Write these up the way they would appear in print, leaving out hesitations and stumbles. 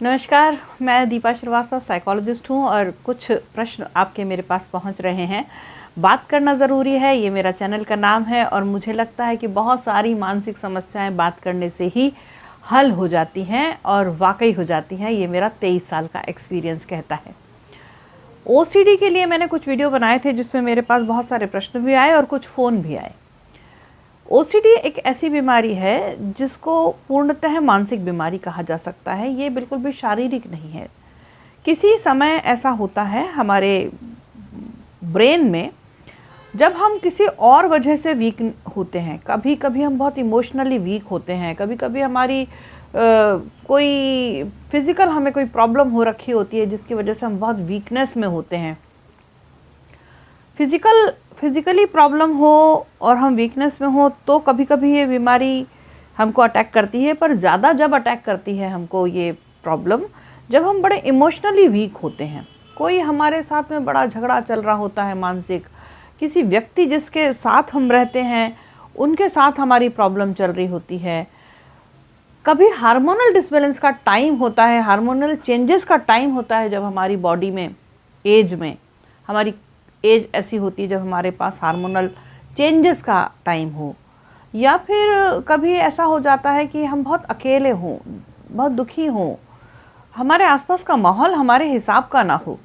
नमस्कार, मैं दीपा श्रीवास्तव साइकोलॉजिस्ट हूँ और कुछ प्रश्न आपके मेरे पास पहुँच रहे हैं। बात करना ज़रूरी है, ये मेरा चैनल का नाम है और मुझे लगता है कि बहुत सारी मानसिक समस्याएं बात करने से ही हल हो जाती हैं और वाकई हो जाती हैं। ये मेरा 23 साल का एक्सपीरियंस कहता है। ओसीडी के लिए मैंने कुछ वीडियो बनाए थे जिसमें मेरे पास बहुत सारे प्रश्न भी आए और कुछ फ़ोन भी आए। ओसीडी एक ऐसी बीमारी है जिसको पूर्णतः मानसिक बीमारी कहा जा सकता है। ये बिल्कुल भी शारीरिक नहीं है। किसी समय ऐसा होता है हमारे ब्रेन में, जब हम किसी और वजह से वीक होते हैं। कभी कभी हम बहुत इमोशनली वीक होते हैं, कभी कभी हमारी कोई फिज़िकल हमें कोई प्रॉब्लम हो रखी होती है जिसकी वजह से हम बहुत वीकनेस में होते हैं। फिज़िकली प्रॉब्लम हो और हम वीकनेस में हो तो कभी कभी ये बीमारी हमको अटैक करती है, पर ज़्यादा जब अटैक करती है हमको ये प्रॉब्लम जब हम बड़े इमोशनली वीक होते हैं। कोई हमारे साथ में बड़ा झगड़ा चल रहा होता है मानसिक, किसी व्यक्ति जिसके साथ हम रहते हैं उनके साथ हमारी प्रॉब्लम चल रही होती है। कभी हार्मोनल डिसबैलेंस का टाइम होता है, हार्मोनल चेंजेस का टाइम होता है जब हमारी बॉडी में हमारी एज ऐसी होती है जब हमारे पास हार्मोनल चेंजेस का टाइम हो। या फिर कभी ऐसा हो जाता है कि हम बहुत अकेले हों, बहुत दुखी हों, हमारे आसपास का माहौल हमारे हिसाब का ना हो।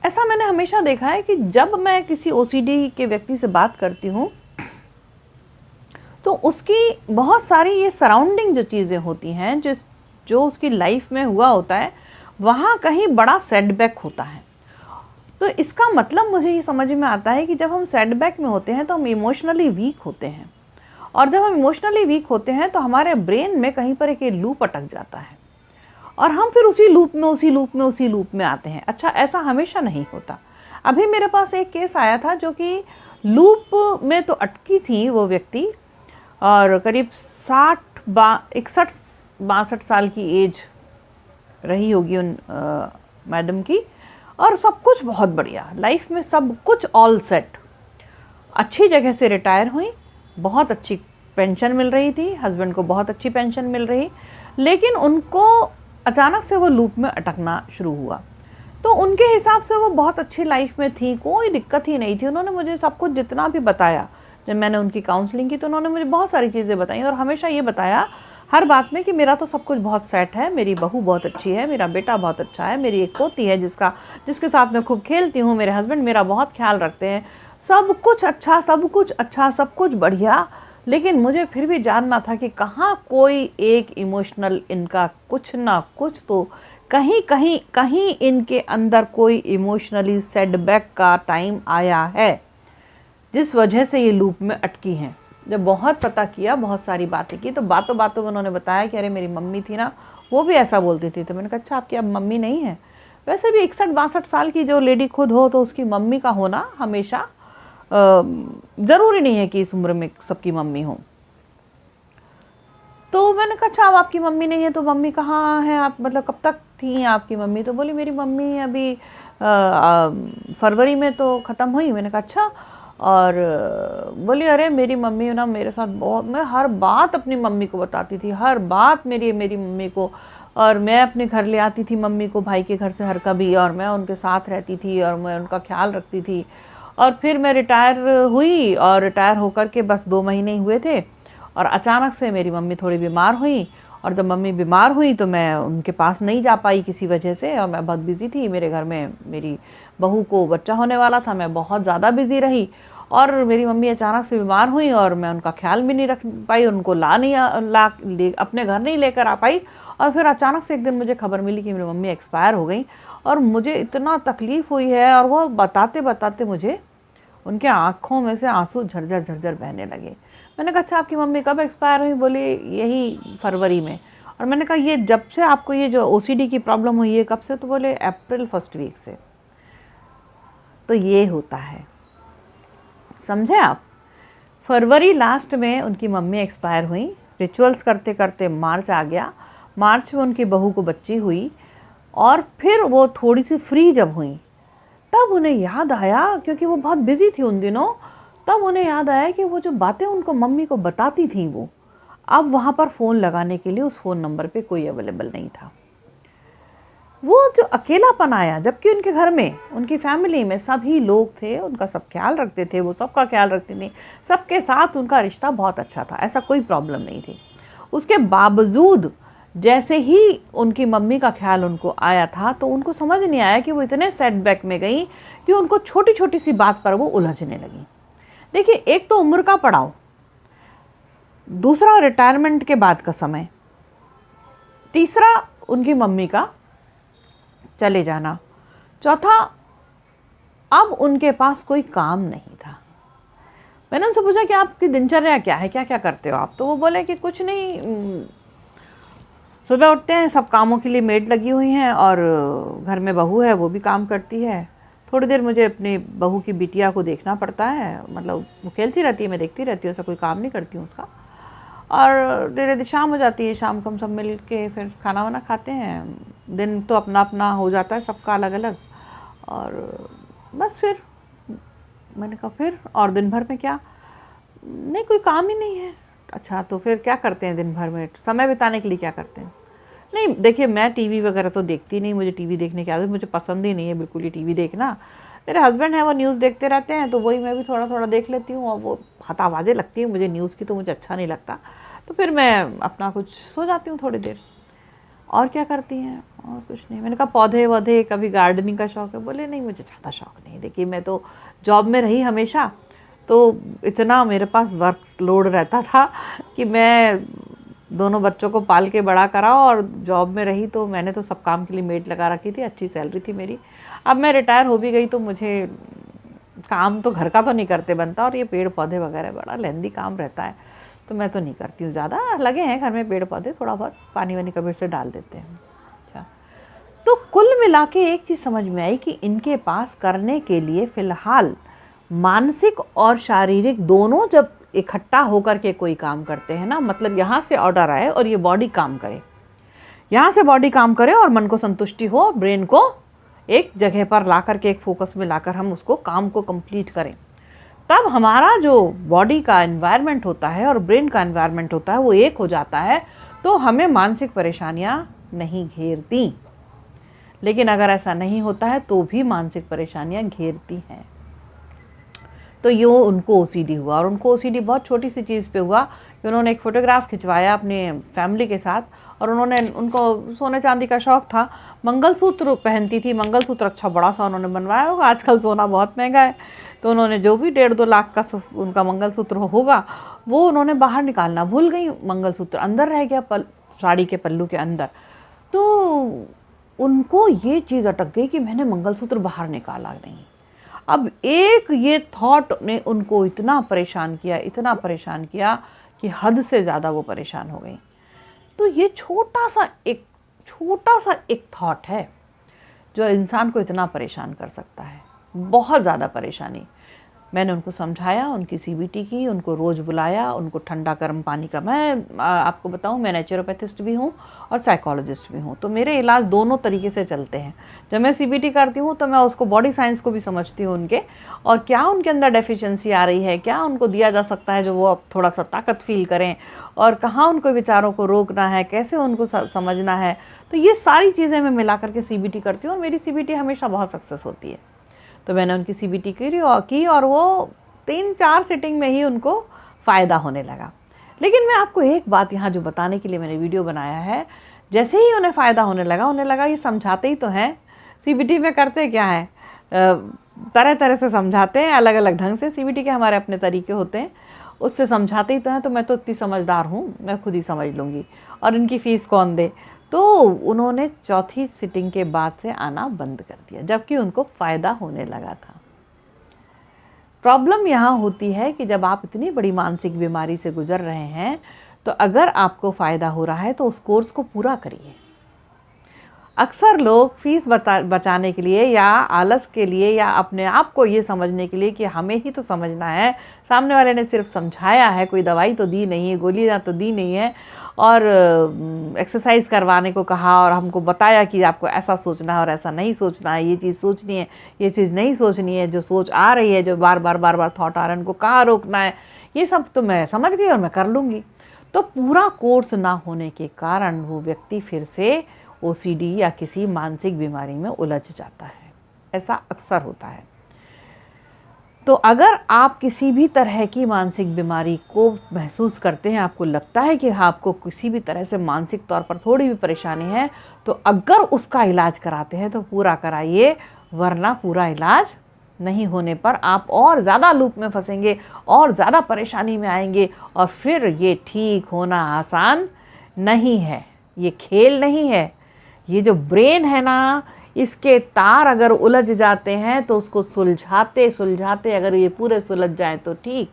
ऐसा मैंने हमेशा देखा है कि जब मैं किसी ओसीडी के व्यक्ति से बात करती हूँ तो उसकी बहुत सारी ये सराउंडिंग जो चीज़ें होती हैं, जो उसकी लाइफ में हुआ होता है, वहाँ कहीं बड़ा सेटबैक होता है। तो इसका मतलब मुझे ये समझ में आता है कि जब हम सेटबैक में होते हैं तो हम इमोशनली वीक होते हैं, और जब हम इमोशनली वीक होते हैं तो हमारे ब्रेन में कहीं पर एक लूप अटक जाता है और हम फिर उसी लूप में आते हैं। अच्छा, ऐसा हमेशा नहीं होता। अभी मेरे पास एक केस आया था जो कि लूप में तो अटकी थी वो व्यक्ति, और करीब 61-62 साल की एज रही होगी उन मैडम की, और सब कुछ बहुत बढ़िया, लाइफ में सब कुछ ऑल सेट। अच्छी जगह से रिटायर हुई, बहुत अच्छी पेंशन मिल रही थी, हस्बैंड को बहुत अच्छी पेंशन मिल रही, लेकिन उनको अचानक से वो लूप में अटकना शुरू हुआ। तो उनके हिसाब से वो बहुत अच्छी लाइफ में थी, कोई दिक्कत ही नहीं थी। उन्होंने मुझे सब कुछ जितना भी बताया, जब मैंने उनकी काउंसलिंग की तो उन्होंने मुझे बहुत सारी चीज़ें बताई और हमेशा ये बताया हर बात में कि मेरा तो सब कुछ बहुत सेट है, मेरी बहू बहुत अच्छी है, मेरा बेटा बहुत अच्छा है, मेरी एक पोती है जिसके साथ मैं खूब खेलती हूँ, मेरे हस्बैंड मेरा बहुत ख्याल रखते हैं, सब कुछ अच्छा, सब कुछ बढ़िया। लेकिन मुझे फिर भी जानना था कि कहाँ कोई एक इमोशनल, इनका कुछ ना कुछ तो कहीं इनके अंदर कोई इमोशनली सेटबैक का टाइम आया है जिस वजह से ये लूप में अटकी हैं। जब बहुत पता किया, बहुत सारी बातें की, तो बातों बातों में उन्होंने बताया कि अरे मेरी मम्मी थी ना, वो भी ऐसा बोलती थी। तो मैंने कहा अच्छा, आपकी अब मम्मी नहीं है? वैसे भी 61-62 साल की जो लेडी खुद हो तो उसकी मम्मी का होना हमेशा ज़रूरी नहीं है कि इस उम्र में सबकी मम्मी हो। तो मैंने कहा अच्छा, अब आपकी मम्मी नहीं है तो मम्मी कहाँ है आप, मतलब कब तक थी आपकी मम्मी? तो बोली मेरी मम्मी अभी फरवरी में तो ख़त्म हुई। मैंने कहा अच्छा। और बोली अरे मेरी मम्मी ना मेरे साथ बहुत, मैं हर बात अपनी मम्मी को बताती थी, हर बात मेरी मम्मी को, और मैं अपने घर ले आती थी मम्मी को भाई के घर से हर कभी, और मैं उनके साथ रहती थी और मैं उनका ख्याल रखती थी। और फिर मैं रिटायर हुई, और रिटायर होकर के बस 2 महीने ही हुए थे और अचानक से मेरी मम्मी थोड़ी बीमार हुई, और जब मम्मी बीमार हुई तो मैं उनके पास नहीं जा पाई किसी वजह से, और मैं बहुत बिज़ी थी। मेरे घर में मेरी बहू को बच्चा होने वाला था, मैं बहुत ज़्यादा बिज़ी रही, और मेरी मम्मी अचानक से बीमार हुई और मैं उनका ख्याल भी नहीं रख पाई, उनको अपने घर नहीं लेकर आ पाई। और फिर अचानक से एक दिन मुझे खबर मिली कि मेरी मम्मी एक्सपायर हो गई, और मुझे इतना तकलीफ़ हुई है। और वो बताते बताते मुझे उनके आँखों में से आंसू झरझर बहने लगे। मैंने कहा अच्छा, आपकी मम्मी कब एक्सपायर हुई? बोली यही फरवरी में। और मैंने कहा ये जब से आपको ये जो ओसीडी की प्रॉब्लम हुई है कब से? तो बोले अप्रैल 1st वीक से। तो ये होता है, समझे आप? फरवरी लास्ट में उनकी मम्मी एक्सपायर हुई, रिचुअल्स करते करते मार्च आ गया, मार्च में उनकी बहू को बच्ची हुई, और फिर वो थोड़ी सी फ्री जब हुई तब उन्हें याद आया, क्योंकि वो बहुत बिजी थी उन दिनों, तब उन्हें याद आया कि वो जो बातें उनको मम्मी को बताती थी वो अब वहाँ पर फ़ोन लगाने के लिए उस फ़ोन नंबर पे कोई अवेलेबल नहीं था। वो जो अकेलापन आया, जबकि उनके घर में, उनकी फैमिली में सभी लोग थे, उनका सब ख्याल रखते थे, वो सबका ख्याल रखती थी, सबके साथ उनका रिश्ता बहुत अच्छा था, ऐसा कोई प्रॉब्लम नहीं थी। उसके बावजूद जैसे ही उनकी मम्मी का ख्याल उनको आया था तो उनको समझ नहीं आया कि वो इतने सेटबैक में गई कि उनको छोटी छोटी सी बात पर वो उलझने लगी। देखिए, एक तो उम्र का पड़ाव, दूसरा रिटायरमेंट के बाद का समय, तीसरा उनकी मम्मी का चले जाना, चौथा अब उनके पास कोई काम नहीं था। मैंने उनसे पूछा कि आपकी दिनचर्या क्या है, क्या क्या करते हो आप? तो वो बोले कि कुछ नहीं, सुबह उठते हैं, सब कामों के लिए मेड लगी हुई हैं और घर में बहू है वो भी काम करती है। थोड़ी देर मुझे अपनी बहू की बिटिया को देखना पड़ता है, मतलब वो खेलती रहती है, मैं देखती रहती हूँ, ऐसा कोई काम नहीं करती हूँ उसका। और धीरे धीरे शाम हो जाती है, शाम को हम सब मिल के फिर खाना वाना खाते हैं। दिन तो अपना अपना हो जाता है सबका अलग अलग, और बस फिर मैंने कहा फिर और दिन भर में क्या? नहीं, कोई काम ही नहीं है। अच्छा, तो फिर क्या करते हैं दिन भर में, समय बिताने के लिए क्या करते हैं? नहीं, देखिए मैं टीवी वगैरह तो देखती नहीं, मुझे टीवी देखने की आदत मुझे पसंद ही नहीं है बिल्कुल ही टीवी देखना। मेरे हस्बैंड हैं वो न्यूज़ देखते रहते हैं, तो वही मैं भी थोड़ा थोड़ा देख लेती हूँ, और वो हतावाज़ें लगती है मुझे न्यूज़ की, तो मुझे अच्छा नहीं लगता। तो फिर मैं अपना कुछ सो जाती हूँ थोड़ी देर। और क्या करती हैं? और कुछ नहीं। मैंने कहा पौधे वौधे, कभी गार्डनिंग का शौक़ है? बोले नहीं, मुझे ज़्यादा शौक़ नहीं। देखिए, मैं तो जॉब में रही हमेशा, तो इतना मेरे पास वर्क लोड रहता था कि मैं दोनों बच्चों को पाल के बड़ा करा, और जॉब में रही तो मैंने तो सब काम के लिए मेड लगा रखी थी, अच्छी सैलरी थी मेरी। अब मैं रिटायर हो भी गई तो मुझे काम तो घर का तो नहीं करते बनता, और ये पेड़ पौधे वगैरह बड़ा लेंदी काम रहता है, तो मैं तो नहीं करती हूँ ज़्यादा। लगे हैं घर में पेड़ पौधे, थोड़ा बहुत पानी वानी कभी से डाल देते हैं। अच्छा, तो कुल मिला के एक चीज़ समझ में आई कि इनके पास करने के लिए फ़िलहाल मानसिक और शारीरिक दोनों जब इकट्ठा होकर के कोई काम करते हैं ना, मतलब यहाँ से ऑर्डर आए और ये बॉडी काम करे, यहाँ से बॉडी काम करे और मन को संतुष्टि हो, ब्रेन को एक जगह पर ला करके, एक फोकस में लाकर हम उसको काम को कंप्लीट करें, तब हमारा जो बॉडी का एनवायरनमेंट होता है और ब्रेन का एनवायरनमेंट होता है वो एक हो जाता है, तो हमें मानसिक परेशानियाँ नहीं घेरती। लेकिन अगर ऐसा नहीं होता है तो भी मानसिक परेशानियाँ घेरती हैं। तो ये उनको ओसीडी हुआ, और उनको ओसीडी बहुत छोटी सी चीज़ पे हुआ कि उन्होंने एक फ़ोटोग्राफ खिंचवाया अपने फैमिली के साथ, और उनको सोने चांदी का शौक़ था, मंगलसूत्र पहनती थी, मंगलसूत्र अच्छा बड़ा सा उन्होंने बनवाया होगा, आजकल सोना बहुत महंगा है, तो उन्होंने जो भी 1.5-2 लाख का उनका मंगलसूत्र होगा वो उन्होंने बाहर निकालना भूल गई, मंगलसूत्र अंदर रह गया साड़ी के पल्लू के अंदर। तो उनको ये चीज़ अटक गई कि मैंने मंगलसूत्र बाहर निकाला नहीं। अब एक ये थॉट ने उनको इतना परेशान किया कि हद से ज़्यादा वो परेशान हो गई। तो ये छोटा सा एक थॉट है जो इंसान को इतना परेशान कर सकता है, बहुत ज़्यादा परेशानी। मैंने उनको समझाया, उनकी सीबीटी की, उनको रोज़ बुलाया, उनको ठंडा गर्म पानी का, मैं आपको बताऊं मैं नेचुरोपैथिस्ट भी हूं और साइकोलॉजिस्ट भी हूं, तो मेरे इलाज दोनों तरीके से चलते हैं। जब मैं सीबीटी करती हूं तो मैं उसको बॉडी साइंस को भी समझती हूं उनके, और क्या उनके अंदर डेफिशिएंसी आ रही है, क्या उनको दिया जा सकता है जो वो अब थोड़ा सा ताकत फील करें, और कहाँ उनको विचारों को रोकना है, कैसे उनको समझना है। तो ये सारी चीज़ें मैं मिला करके सीबीटी करती हूँ, और मेरी सीबीटी हमेशा बहुत सक्सेस होती है। तो मैंने उनकी सीबीटी की और वो 3-4 सिटिंग में ही उनको फ़ायदा होने लगा। लेकिन मैं आपको एक बात यहाँ जो बताने के लिए मैंने वीडियो बनाया है, जैसे ही उन्हें फ़ायदा होने लगा ये समझाते ही तो हैं। सीबीटी में करते क्या है, तरह तरह से समझाते हैं, अलग अलग ढंग से। सीबीटी के हमारे अपने तरीके होते हैं, उससे समझाते ही तो हैं। तो मैं तो इतनी समझदार हूँ, मैं खुद ही समझ लूँगी, और इनकी फ़ीस कौन दे। तो उन्होंने चौथी सिटिंग के बाद से आना बंद कर दिया, जबकि उनको फ़ायदा होने लगा था। प्रॉब्लम यहाँ होती है कि जब आप इतनी बड़ी मानसिक बीमारी से गुजर रहे हैं, तो अगर आपको फ़ायदा हो रहा है तो उस कोर्स को पूरा करिए। अक्सर लोग फीस बचाने के लिए, या आलस के लिए, या अपने आप को ये समझने के लिए कि हमें ही तो समझना है, सामने वाले ने सिर्फ समझाया है, कोई दवाई तो दी नहीं है, गोलियाँ तो दी नहीं है, और एक्सरसाइज करवाने को कहा और हमको बताया कि आपको ऐसा सोचना है और ऐसा नहीं सोचना है, ये चीज़ सोचनी है, ये चीज़ नहीं सोचनी है, जो सोच आ रही है, जो बार बार थॉट आ रहा है, उनको कहाँ रोकना है, ये सब तो मैं समझ गई और मैं कर लूँगी। तो पूरा कोर्स ना होने के कारण वो व्यक्ति फिर से ओसीडी या किसी मानसिक बीमारी में उलझ जाता है। ऐसा अक्सर होता है। तो अगर आप किसी भी तरह की मानसिक बीमारी को महसूस करते हैं, आपको लगता है कि आपको किसी भी तरह से मानसिक तौर पर थोड़ी भी परेशानी है, तो अगर उसका इलाज कराते हैं तो पूरा कराइए, वरना पूरा इलाज नहीं होने पर आप और ज़्यादा लूप में फंसेंगे और ज़्यादा परेशानी में आएंगे, और फिर ये ठीक होना आसान नहीं है। ये खेल नहीं है। ये जो ब्रेन है ना, इसके तार अगर उलझ जाते हैं तो उसको सुलझाते सुलझाते अगर ये पूरे सुलझ जाएं तो ठीक,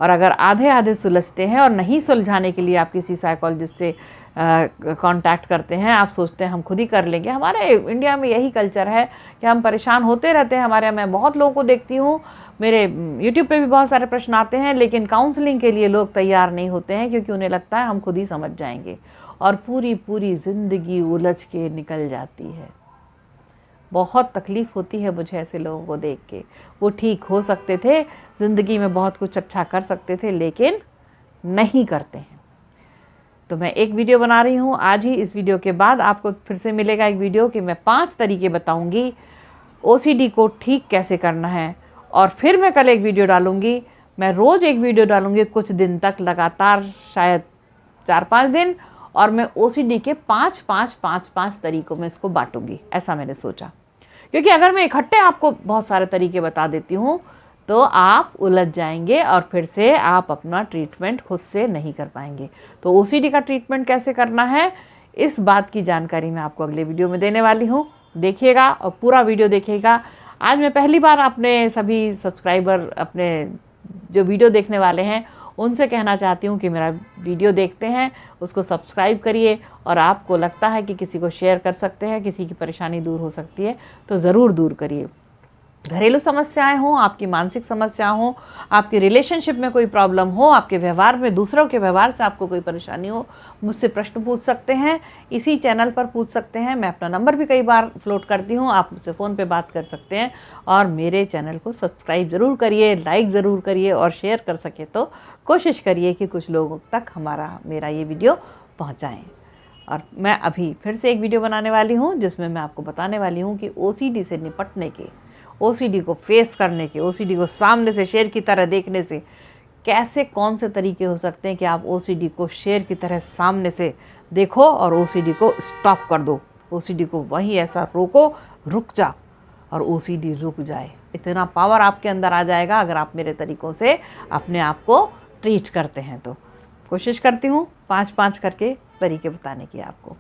और अगर आधे आधे सुलझते हैं और नहीं सुलझाने के लिए आप किसी साइकोलॉजिस्ट से कांटेक्ट करते हैं, आप सोचते हैं हम खुद ही कर लेंगे। हमारे इंडिया में यही कल्चर है कि हम परेशान होते रहते हैं। हमारे यहाँ मैं बहुत लोगों को देखती हूँ, मेरे यूट्यूब पे भी बहुत सारे प्रश्न आते हैं, लेकिन काउंसलिंग के लिए लोग तैयार नहीं होते हैं, क्योंकि उन्हें लगता है हम खुद ही समझ जाएंगे, और पूरी पूरी ज़िंदगी उलझ के निकल जाती है। बहुत तकलीफ़ होती है मुझे ऐसे लोगों को देख के। वो ठीक हो सकते थे, ज़िंदगी में बहुत कुछ अच्छा कर सकते थे, लेकिन नहीं करते हैं। तो मैं एक वीडियो बना रही हूँ आज ही। इस वीडियो के बाद आपको फिर से मिलेगा एक वीडियो कि मैं 5 तरीके बताऊँगी ओसीडी को ठीक कैसे करना है। और फिर मैं कल एक वीडियो डालूँगी। मैं रोज़ एक वीडियो डालूँगी कुछ दिन तक लगातार, शायद 4-5 दिन, और मैं ओसीडी के 5 तरीकों में इसको बांटूंगी, ऐसा मैंने सोचा। क्योंकि अगर मैं इकट्ठे आपको बहुत सारे तरीके बता देती हूँ तो आप उलझ जाएंगे और फिर से आप अपना ट्रीटमेंट खुद से नहीं कर पाएंगे। तो ओसीडी का ट्रीटमेंट कैसे करना है, इस बात की जानकारी मैं आपको अगले वीडियो में देने वाली हूँ। देखिएगा और पूरा वीडियो देखिएगा। आज मैं पहली बार अपने सभी सब्सक्राइबर, अपने जो वीडियो देखने वाले हैं, उनसे कहना चाहती हूँ कि मेरा वीडियो देखते हैं, उसको सब्सक्राइब करिए, और आपको लगता है कि किसी को शेयर कर सकते हैं, किसी की परेशानी दूर हो सकती है, तो ज़रूर दूर करिए। घरेलू समस्याएं हों, आपकी मानसिक समस्या हो, आपकी रिलेशनशिप में कोई प्रॉब्लम हो, आपके व्यवहार में, दूसरों के व्यवहार से आपको कोई परेशानी हो, मुझसे प्रश्न पूछ सकते हैं, इसी चैनल पर पूछ सकते हैं। मैं अपना नंबर भी कई बार फ्लोट करती हूँ, आप मुझसे फ़ोन पे बात कर सकते हैं। और मेरे चैनल को सब्सक्राइब ज़रूर करिए, लाइक ज़रूर करिए, और शेयर कर सके तो कोशिश करिए कि कुछ लोगों तक मेरा ये वीडियो पहुँचाएँ। और मैं अभी फिर से एक वीडियो बनाने वाली हूँ जिसमें मैं आपको बताने वाली हूँ कि ओसीडी से निपटने के, ओसीडी को फेस करने के, ओसीडी को सामने से शेर की तरह देखने से कैसे, कौन से तरीके हो सकते हैं कि आप ओसीडी को शेर की तरह सामने से देखो और ओसीडी को स्टॉप कर दो। ओसीडी को वहीं ऐसा रोको, रुक जा, और ओसीडी रुक जाए। इतना पावर आपके अंदर आ जाएगा अगर आप मेरे तरीक़ों से अपने आप को ट्रीट करते हैं। तो कोशिश करती हूँ 5 करके तरीके बताने की आपको।